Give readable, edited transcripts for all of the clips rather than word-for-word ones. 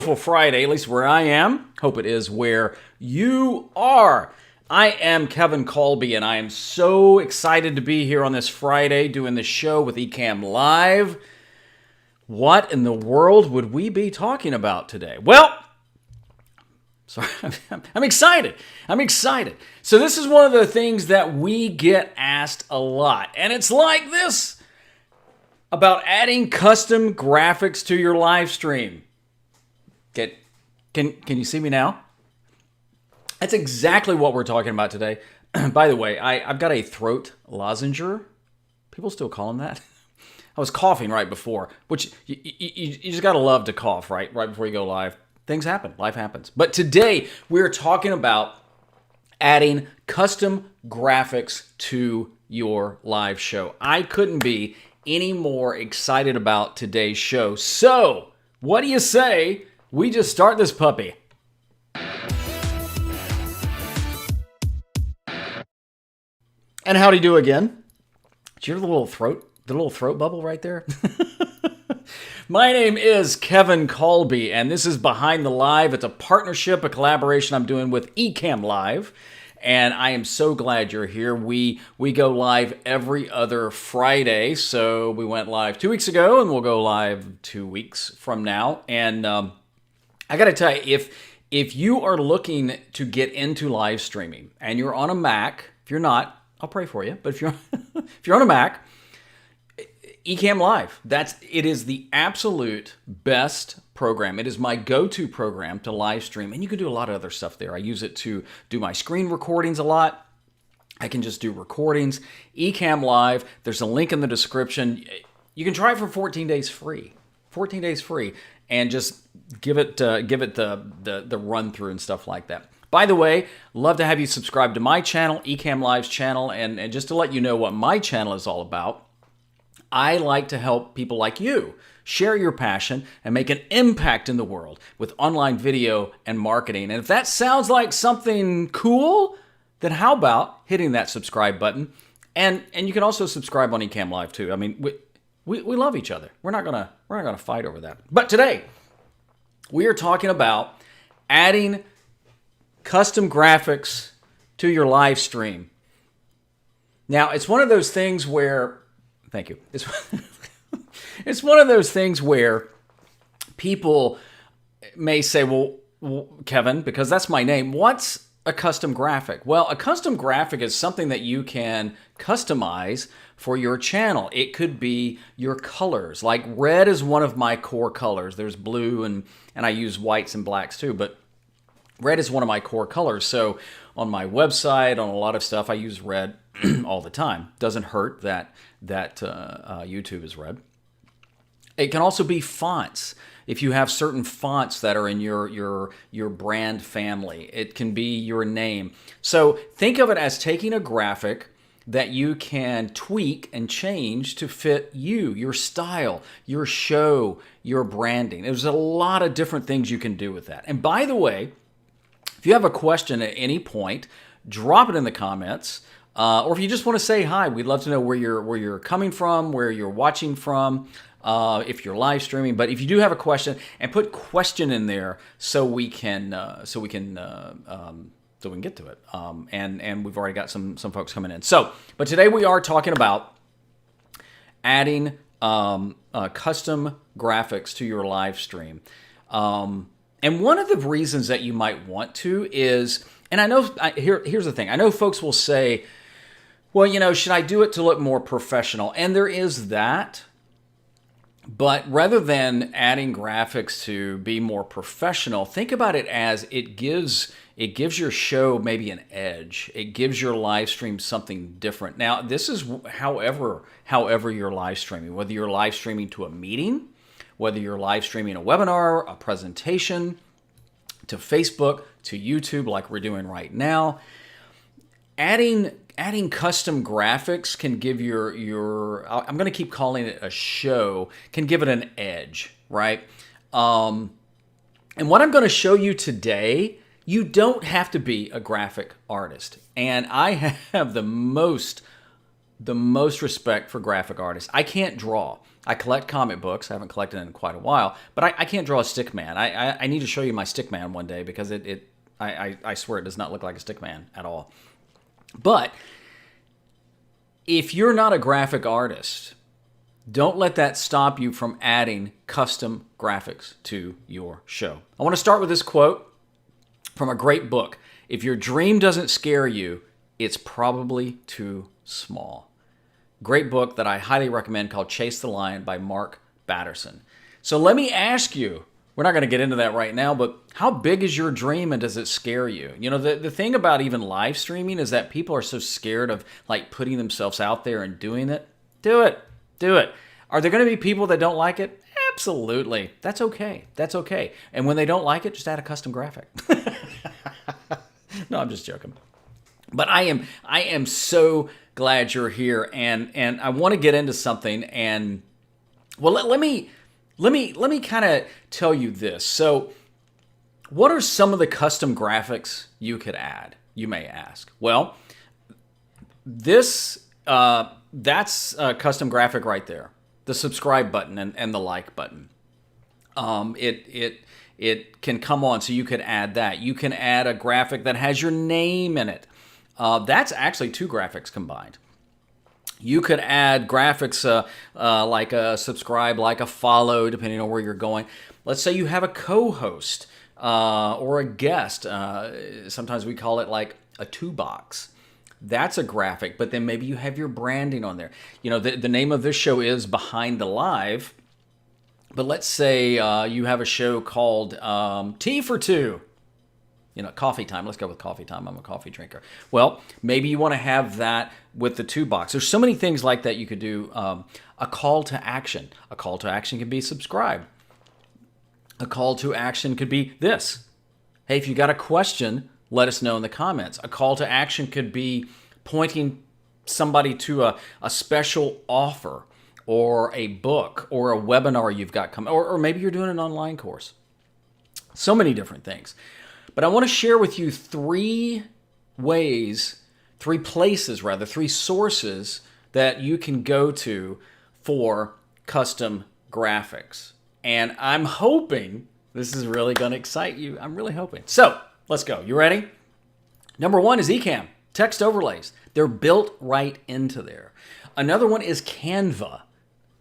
Friday, at least where I am. Hope it is where you are. I am Kevin Kolbe, and I am so excited to be here on this Friday doing this show with Ecamm Live. What in the world would we be talking about today? Well, sorry, I'm excited. So this is one of the things that we get asked a lot, and it's like this about adding custom graphics to your live stream. Can you see me now? That's exactly what we're talking about today. By the way, I've got a throat lozenger. People still call them that. I was coughing right before, which you just got to love to cough, right? Right before you go live. Things happen. Life happens. But today, we're talking about adding custom graphics to your live show. I couldn't be any more excited about today's show. So, what do you say we just start this puppy? And how do you do again? Did you hear the little throat bubble right there? My name is Kevin Kolbe, and this is Behind the Live. It's a partnership, a collaboration I'm doing with Ecamm Live, and I am so glad you're here. We go live every other Friday, so we went live 2 weeks ago, and we'll go live 2 weeks from now. And I got to tell you, if you are looking to get into live streaming and you're on a Mac, if you're not, I'll pray for you. But if you're on a Mac, Ecamm Live, it is the absolute best program. It is my go-to program to live stream, and you can do a lot of other stuff there. I use it to do my screen recordings a lot. I can just do recordings. Ecamm Live, there's a link in the description. You can try it for 14 days free. 14 days free, and just give it the run through and stuff like that. By the way, love to have you subscribe to my channel, Ecamm Live's channel, and just to let you know what my channel is all about, I like to help people like you share your passion and make an impact in the world with online video and marketing. And if that sounds like something cool, then how about hitting that subscribe button? And you can also subscribe on Ecamm Live too. I mean, we love each other. We're not gonna fight over that. But today, we are talking about adding custom graphics to your live stream. Now, it's one of those things where, thank you. It's one of those things where people may say, well, Kevin, because that's my name, what's a custom graphic? Well, a custom graphic is something that you can customize for your channel. It could be your colors. Like red is one of my core colors. There's blue and I use whites and blacks too, but red is one of my core colors. So on my website, on a lot of stuff, I use red all the time. Doesn't hurt that YouTube is red. It can also be fonts. If you have certain fonts that are in your brand family, it can be your name. So think of it as taking a graphic that you can tweak and change to fit you, your style, your show, your branding. There's a lot of different things you can do with that. And by the way, if you have a question at any point, drop it in the comments. Or if you just want to say hi, we'd love to know where you're coming from, where you're watching from, if you're live streaming. But if you do have a question, and put question in there so we can get to it. And we've already got some folks coming in. So, but today we are talking about adding custom graphics to your live stream. And one of the reasons that you might want to is, and I know here's the thing. I know folks will say, well, should I do it to look more professional? And there is that. But rather than adding graphics to be more professional, think about it as it gives your show maybe an edge. It gives your live stream something different. Now, this is however you're live streaming, whether you're live streaming to a meeting, whether you're live streaming a webinar, a presentation, to Facebook, to YouTube like we're doing right now. Adding custom graphics can give your I'm going to keep calling it a show, can give it an edge, right? And what I'm going to show you today, you don't have to be a graphic artist. And I have the most the most respect for graphic artists. I can't draw. I collect comic books. I haven't collected in quite a while, but I can't draw a stick man. I need to show you my stick man one day because I swear it does not look like a stick man at all. But if you're not a graphic artist, don't let that stop you from adding custom graphics to your show. I want to start with this quote from a great book. If your dream doesn't scare you, it's probably too small. Great book that I highly recommend called Chase the Lion by Mark Batterson. So let me ask you, we're not going to get into that right now, but how big is your dream and does it scare you? You know, the thing about even live streaming is that people are so scared of like putting themselves out there and doing it. Do it. Do it. Are there going to be people that don't like it? Absolutely. That's okay. That's okay. And when they don't like it, just add a custom graphic. No, I'm just joking. But I am so glad you're here, and I want to get into something. And well, let me kind of tell you this. So, what are some of the custom graphics you could add? You may ask. Well, this that's a custom graphic right there. The subscribe button and the like button. It can come on, so you could add that. You can add a graphic that has your name in it. That's actually two graphics combined. You could add graphics like a subscribe, like a follow, depending on where you're going. Let's say you have a co-host or a guest. Sometimes we call it like a two box. That's a graphic, but then maybe you have your branding on there. You know, the name of this show is Behind the Live. But let's say you have a show called Tea for Two. You know, coffee time. Let's go with coffee time. I'm a coffee drinker. Well, maybe you want to have that with the two box. There's so many things like that you could do. A call to action. A call to action can be subscribe. A call to action could be this. Hey, if you got a question, let us know in the comments. A call to action could be pointing somebody to a special offer or a book or a webinar you've got coming, or maybe you're doing an online course. So many different things. But I want to share with you three sources that you can go to for custom graphics. And I'm hoping this is really going to excite you. I'm really hoping. So let's go. You ready? Number one is Ecamm, text overlays. They're built right into there. Another one is Canva.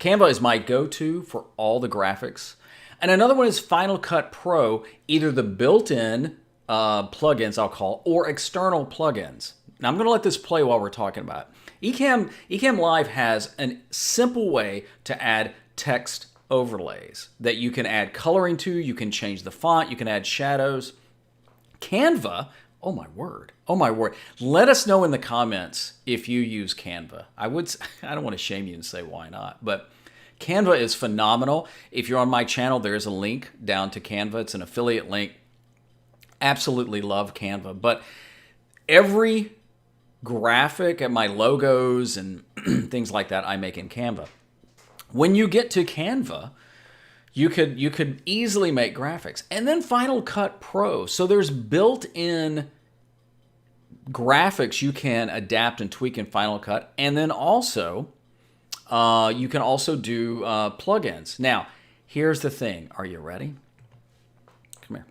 Canva is my go-to for all the graphics. And another one is Final Cut Pro, either the built-in plugins, I'll call, or external plugins. Now, I'm going to let this play while we're talking about it. Ecamm Live has a simple way to add text overlays that you can add coloring to, you can change the font, you can add shadows. Canva, oh my word. Let us know in the comments if you use Canva. I don't want to shame you and say why not, but Canva is phenomenal. If you're on my channel, there is a link down to Canva. It's an affiliate link. Absolutely love Canva. But every graphic and my logos and things like that I make in Canva. When you get to Canva, you could easily make graphics. And then Final Cut Pro. So there's built-in graphics you can adapt and tweak in Final Cut. And then also, you can also do plugins. Now, here's the thing. Are you ready? Come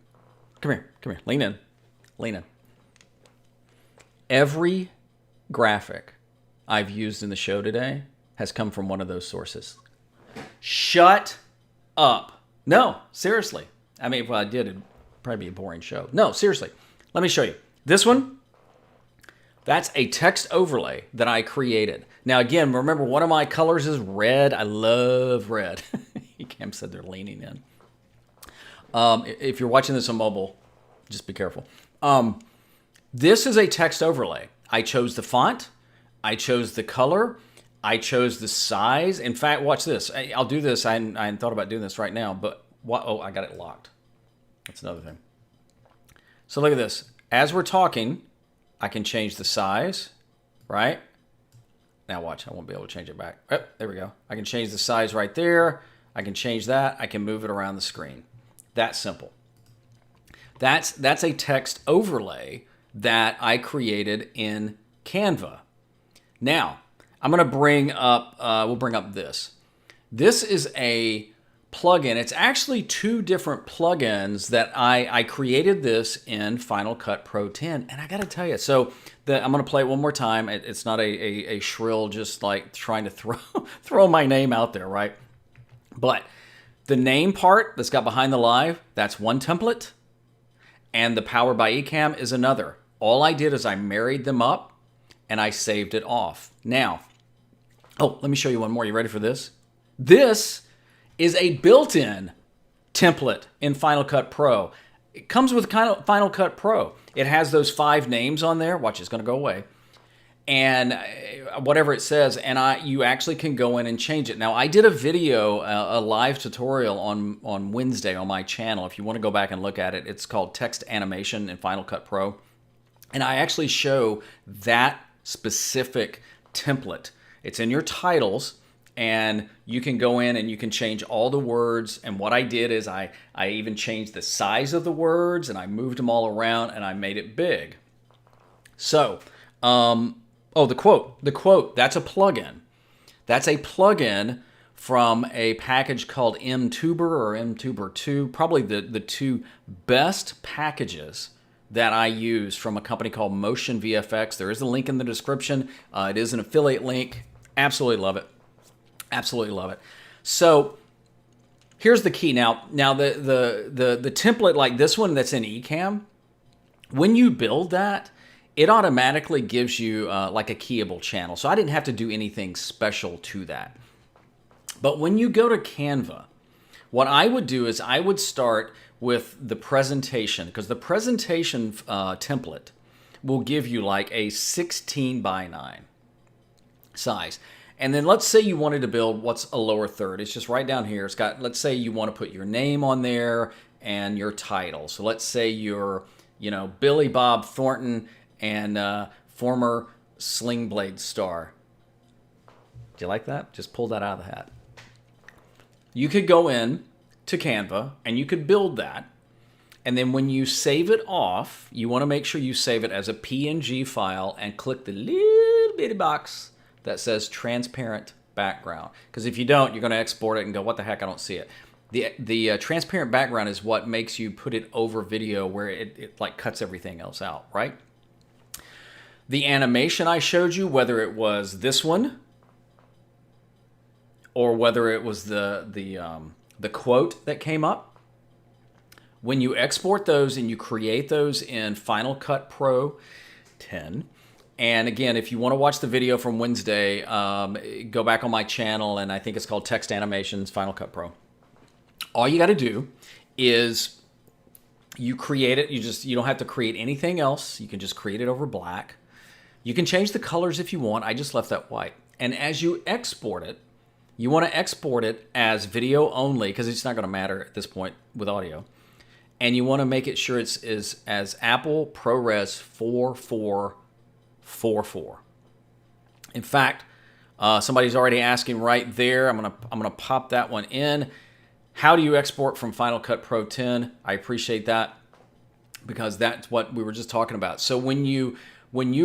here. Lean in. Every graphic I've used in the show today has come from one of those sources. Shut up. No, seriously. I mean, if I did, it'd probably be a boring show. No, seriously. Let me show you. This one, that's a text overlay that I created. Now, again, remember, one of my colors is red. I love red. Ecamm said they're leaning in. If you're watching this on mobile, just be careful. This is a text overlay. I chose the font. I chose the color. I chose the size. In fact, watch this. I'll do this. I hadn't thought about doing this right now, but oh, I got it locked. That's another thing. So look at this. As we're talking, I can change the size, right? Now watch. I won't be able to change it back. Oh, there we go. I can change the size right there. I can change that. I can move it around the screen. That simple. That's a text overlay that I created in Canva. Now, I'm going to bring up, we'll bring up this. This is a plugin. It's actually two different plugins that I created this in Final Cut Pro 10. And I got to tell you, so I'm going to play it one more time. It's not a shrill, just like trying to throw my name out there, right? But the name part that's got behind the live, that's one template. And the Powered by Ecamm is another. All I did is I married them up and I saved it off. Now, oh, let me show you one more. You ready for this? This is a built-in template in Final Cut Pro. It comes with Final Cut Pro. It has those 5 names on there. Watch, it's going to go away. And whatever it says, and you actually can go in and change it. Now, I did a video, a live tutorial on Wednesday on my channel. If you want to go back and look at it, it's called Text Animation in Final Cut Pro. And I actually show that specific template. It's in your titles, and you can go in and you can change all the words. And what I did is I even changed the size of the words, and I moved them all around, and I made it big. So, oh, the quote, that's a plugin. That's a plugin from a package called MTuber or MTuber 2, probably the two best packages that I use from a company called Motion VFX. There is a link in the description. It is an affiliate link. Absolutely love it. Absolutely love it. So here's the key. Now the template like this one that's in Ecamm, when you build that, it automatically gives you like a keyable channel. So I didn't have to do anything special to that. But when you go to Canva, what I would do is I would start with the presentation, because the presentation template will give you like a 16 by 9 size. And then let's say you wanted to build what's a lower third. It's just right down here. It's got, let's say you want to put your name on there and your title. So let's say you're, Billy Bob Thornton and former Sling Blade star. Do you like that? Just pull that out of the hat. You could go in to Canva and you could build that. And then when you save it off, you want to make sure you save it as a PNG file and click the little bitty box that says transparent background. Because if you don't, you're going to export it and go, what the heck, I don't see it. The transparent background is what makes you put it over video where it like cuts everything else out, right? The animation I showed you, whether it was this one or whether it was the quote that came up, when you export those and you create those in Final Cut Pro 10, and again, if you want to watch the video from Wednesday, go back on my channel, and I think it's called Text Animations Final Cut Pro. All you got to do is you create it. You don't have to create anything else. You can just create it over black. You can change the colors if you want. I just left that white. And as you export it, you want to export it as video only, because it's not going to matter at this point with audio. And you want to make it sure it's as Apple ProRes 4444. In fact, somebody's already asking right there. I'm gonna pop that one in. How do you export from Final Cut Pro 10? I appreciate that, because that's what we were just talking about. So when you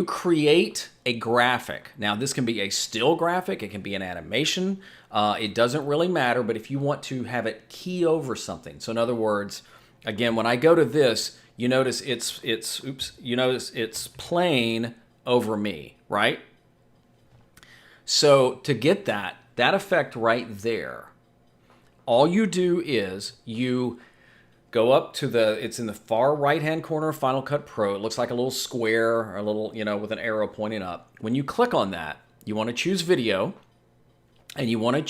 create a graphic, now this can be a still graphic, it can be an animation, it doesn't really matter, but if you want to have it key over something, so in other words, again, when I go to this, you notice it's playing over me, right? So to get that effect right there, all you do is you go up to it's in the far right-hand corner of Final Cut Pro. It looks like a little square or a little, with an arrow pointing up. When you click on that, you want to choose video, and you want to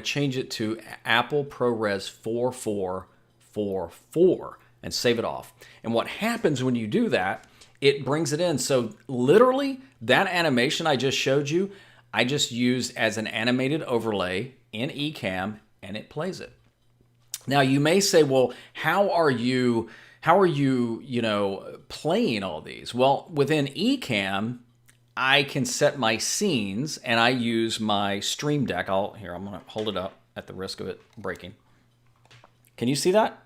change it to Apple ProRes 4444 and save it off. And what happens when you do that, it brings it in. So literally that animation I just showed you, I just used as an animated overlay in Ecamm, and it plays it. Now you may say, well, how are you playing all these? Well, within Ecamm, I can set my scenes, and I use my Stream Deck. I'm going to hold it up at the risk of it breaking. Can you see that?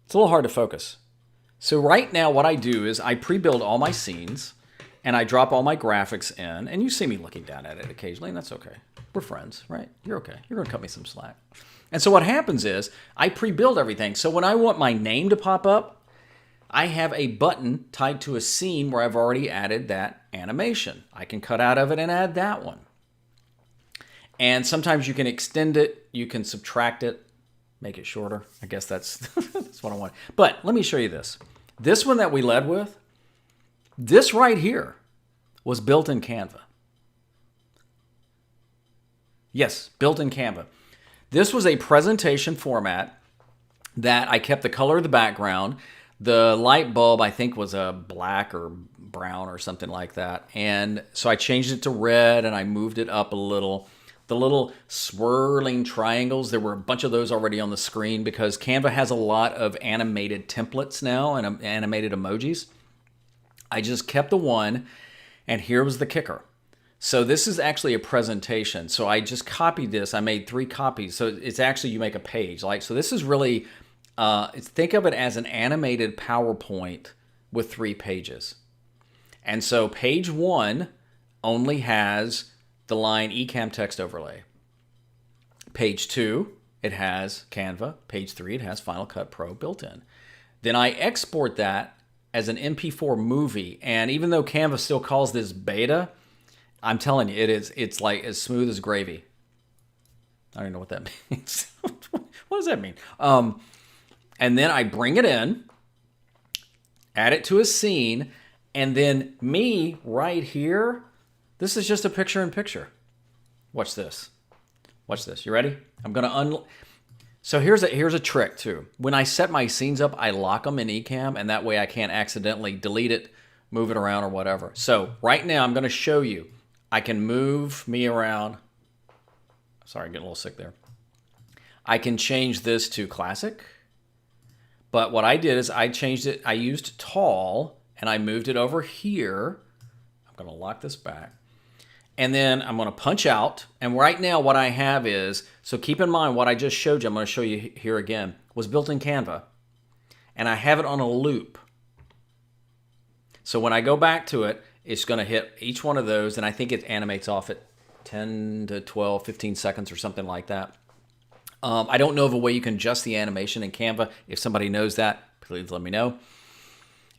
It's a little hard to focus. So right now what I do is I pre-build all my scenes, and I drop all my graphics in, and you see me looking down at it occasionally, and that's okay. We're friends, right? You're okay. You're going to cut me some slack. And so what happens is I pre-build everything. So when I want my name to pop up, I have a button tied to a scene where I've already added that animation. I can cut out of it and add that one. And sometimes you can extend it, you can subtract it, make it shorter. I guess that's, that's what I want. But let me show you this. This one that we led with, this right here was built in Canva. Yes, built in Canva. This was a presentation format that I kept the color of the background. The light bulb, I think, was a black or brown or something like that. And so I changed it to red and I moved it up a little. The little swirling triangles, there were a bunch of those already on the screen because Canva has a lot of animated templates now and animated emojis. I just kept the one, and here was the kicker. So this is actually a presentation. So I just copied this. I made 3 copies. So it's actually, you make a page. So this is really, think of it as an animated PowerPoint with 3 pages. And so page 1 only has the line Ecamm text overlay. Page 2, it has Canva. Page 3, it has Final Cut Pro built in. Then I export that as an MP4 movie. And even though Canva still calls this beta, I'm telling you, it's like as smooth as gravy. I don't even know what that means. What does that mean? And then I bring it in, add it to a scene, and then me right here, this is just a picture-in-picture. Watch this. Watch this. You ready? I'm going to So here's a trick too. When I set my scenes up, I lock them in Ecamm, and that way I can't accidentally delete it, move it around, or whatever. So right now I'm going to show you. I can move me around. Sorry, I'm getting a little sick there. I can change this to classic. But what I did is I changed it. I used tall, and I moved it over here. I'm going to lock this back. And then I'm going to punch out. And right now what I have is, so keep in mind what I just showed you, I'm going to show you here again, was built in Canva. And I have it on a loop. So when I go back to it, it's going to hit each one of those. And I think it animates off at 10 to 12, 15 seconds or something like that. I don't know of a way you can adjust the animation in Canva. If somebody knows that, please let me know.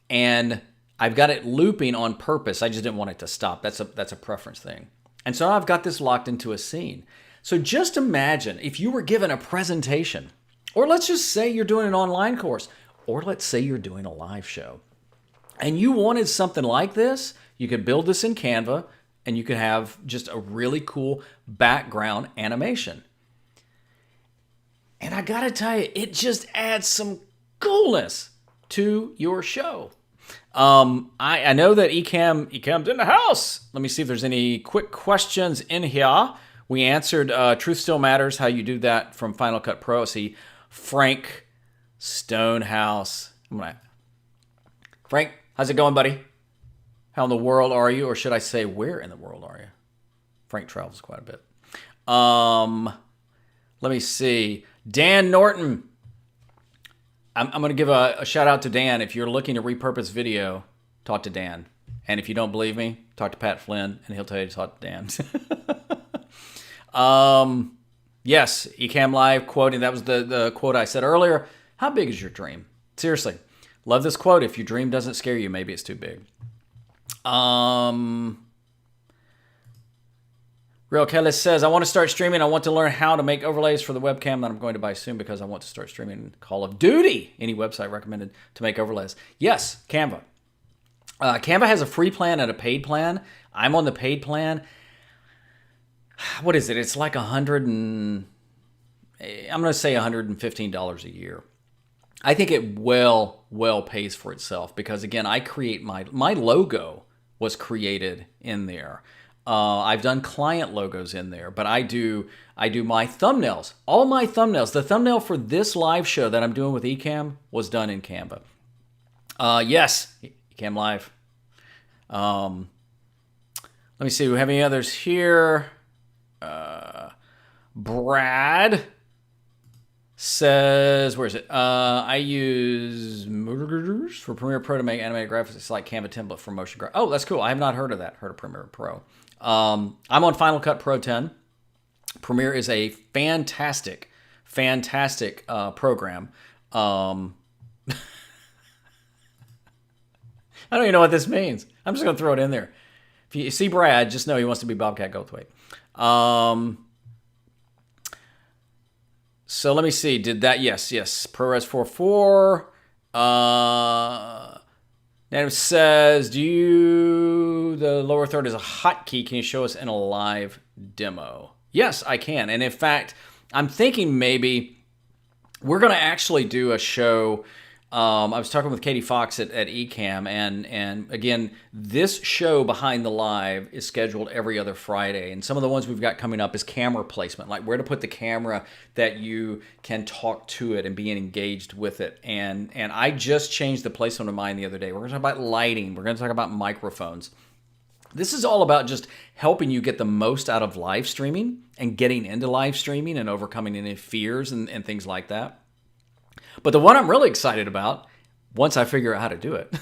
And I've got it looping on purpose. I just didn't want it to stop. That's a preference thing. And so now I've got this locked into a scene. So just imagine if you were given a presentation, or let's just say you're doing an online course, or let's say you're doing a live show, and you wanted something like this, you could build this in Canva, and you could have just a really cool background animation. And I gotta tell you, it just adds some coolness to your show. I know that Ecamm's in the house. Let me see if there's any quick questions in here. We answered Truth Still Matters, how you do that from Final Cut Pro. See, Frank Stonehouse. Frank, how's it going, buddy? How in the world are you? Or should I say, where in the world are you? Frank travels quite a bit. Let me see. Dan Norton. I'm going to give a shout out to Dan. If you're looking to repurpose video, talk to Dan. And if you don't believe me, talk to Pat Flynn, and he'll tell you to talk to Dan. Yes, Ecamm Live quoting. That was the quote I said earlier. How big is your dream? Seriously. Love this quote. If your dream doesn't scare you, maybe it's too big. Real Kelly says, I want to start streaming. I want to learn how to make overlays for the webcam that I'm going to buy soon because I want to start streaming Call of Duty. Any website recommended to make overlays? Yes, Canva. Canva has a free plan and a paid plan. I'm on the paid plan. What is it? It's like I'm going to say $115 a year. I think it well pays for itself because, again, I create my logo was created in there. I've done client logos in there, but I do my thumbnails. All my thumbnails. The thumbnail for this live show that I'm doing with Ecamm was done in Canva. Yes, Ecamm Live. Let me see. Do we have any others here? Brad says, where is it? I use for Premiere Pro to make animated graphics. It's like Canva template for motion graphics. Oh, that's cool. I have not heard of that. Heard of Premiere Pro. I'm on Final Cut Pro 10. Premiere is a fantastic program. I don't even know what this means. I'm just going to throw it in there. If you see Brad, just know he wants to be Bobcat Goldthwait. So let me see. Did that? Yes. ProRes 4.4. And it says, the lower third is a hotkey. Can you show us in a live demo? Yes, I can. And in fact, I'm thinking maybe we're going to actually do a show. I was talking with Katie Fox at Ecamm, and again, this show Behind the Live is scheduled every other Friday, and some of the ones we've got coming up is camera placement, like where to put the camera that you can talk to it and be engaged with it. And I just changed the placement of mine the other day. We're going to talk about lighting. We're going to talk about microphones. This is all about just helping you get the most out of live streaming and getting into live streaming and overcoming any fears and things like that. But the one I'm really excited about, once I figure out how to do it,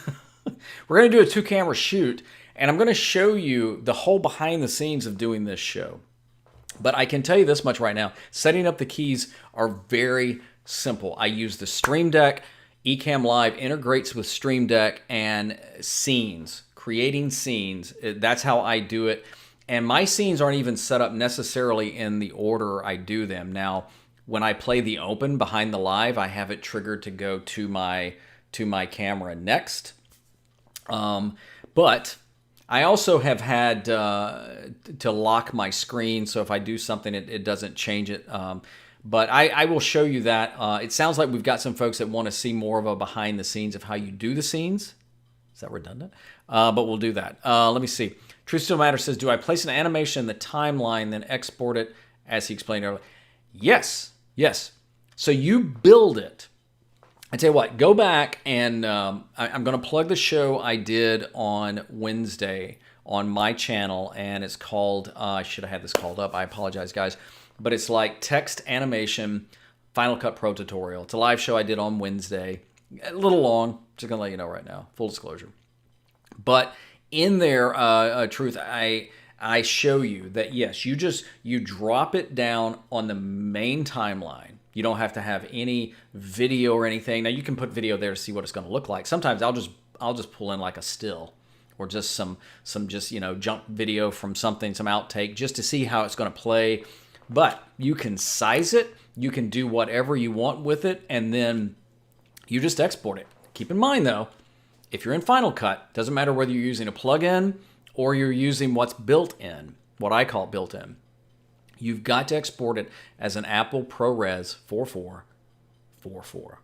we're going to do a 2-camera shoot, and I'm going to show you the whole behind the scenes of doing this show. But I can tell you this much right now. Setting up the keys are very simple. I use the Stream Deck. Ecamm Live integrates with Stream Deck and scenes, creating scenes. That's how I do it. And my scenes aren't even set up necessarily in the order I do them. Now, when I play the open Behind the Live, I have it triggered to go to my camera next. But I also have had to lock my screen, so if I do something, it doesn't change it. But I will show you that. It sounds like we've got some folks that want to see more of a behind the scenes of how you do the scenes. Is that redundant? But we'll do that. Let me see. Truth Still Matter says, do I place an animation in the timeline, then export it as he explained earlier? Yes. So you build it. I tell you what, go back and I'm going to plug the show I did on Wednesday on my channel, and it's called, I should have had this called up. I apologize, guys. But it's like text animation Final Cut Pro tutorial. It's a live show I did on Wednesday. A little long. Just going to let you know right now. Full disclosure. But in there, Truth, I show you that, yes, you drop it down on the main timeline. You don't have to have any video or anything. Now, you can put video there to see what it's going to look like. Sometimes I'll just pull in like a still or just some just, jump video from something, some outtake, just to see how it's going to play. But you can size it. You can do whatever you want with it, and then you just export it. Keep in mind, though, if you're in Final Cut, doesn't matter whether you're using a plugin or you're using what's built in, what I call built in. You've got to export it as an Apple ProRes 4.4.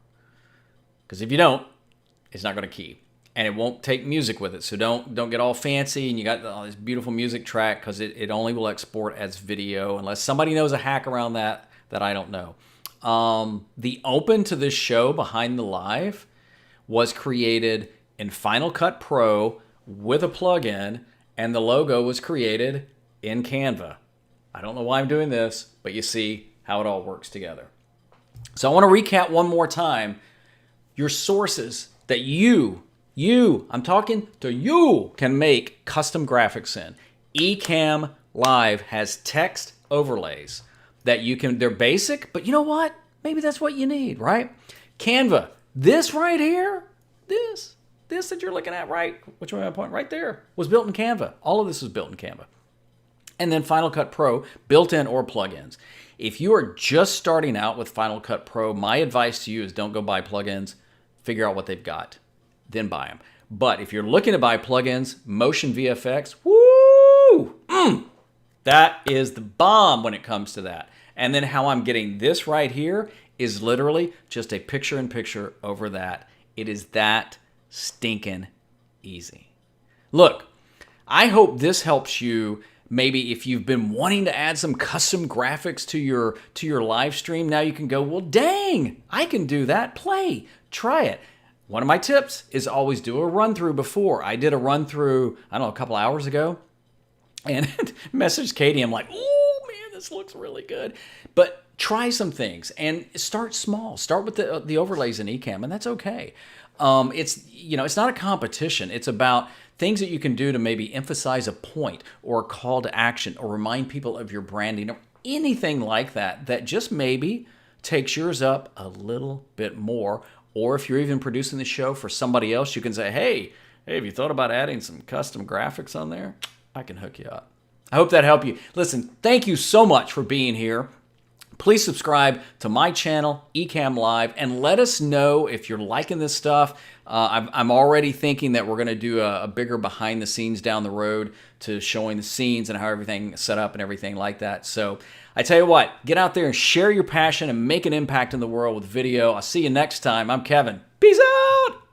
Because if you don't, it's not going to keep. And it won't take music with it. So don't get all fancy and you got all this beautiful music track, because it only will export as video unless somebody knows a hack around that I don't know. The open to this show Behind the Live was created in Final Cut Pro with a plugin, and the logo was created in Canva. I don't know why I'm doing this, but you see how it all works together. So I want to recap one more time your sources that I'm talking to you, can make custom graphics in. Ecamm Live has text overlays that you can, they're basic, but you know what? Maybe that's what you need, right? Canva, this right here, this that you're looking at, right? Which one am I pointing? Right there, was built in Canva. All of this was built in Canva. And then Final Cut Pro, built-in or plugins. If you are just starting out with Final Cut Pro, my advice to you is don't go buy plugins. Figure out what they've got, then buy them. But if you're looking to buy plugins, Motion VFX, that is the bomb when it comes to that. And then how I'm getting this right here is literally just a picture-in-picture over that. It is that stinking easy. Look, I hope this helps you. Maybe if you've been wanting to add some custom graphics to your live stream, now you can go, well, dang, I can do that. Play, try it. One of my tips is always do a run-through before. I did a run-through, I don't know, a couple hours ago, and messaged Katie. I'm like, oh, man, this looks really good. But try some things and start small. Start with the overlays in Ecamm, and that's okay. It's not a competition. It's about things that you can do to maybe emphasize a point or a call to action or remind people of your branding or anything like that that just maybe takes yours up a little bit more. Or if you're even producing the show for somebody else, you can say, hey, have you thought about adding some custom graphics on there? I can hook you up. I hope that helped you. Listen, thank you so much for being here. Please subscribe to my channel, Ecamm Live, and let us know if you're liking this stuff. I'm already thinking that we're going to do a bigger behind the scenes down the road to showing the scenes and how everything is set up and everything like that. So I tell you what, get out there and share your passion and make an impact in the world with video. I'll see you next time. I'm Kevin. Peace out.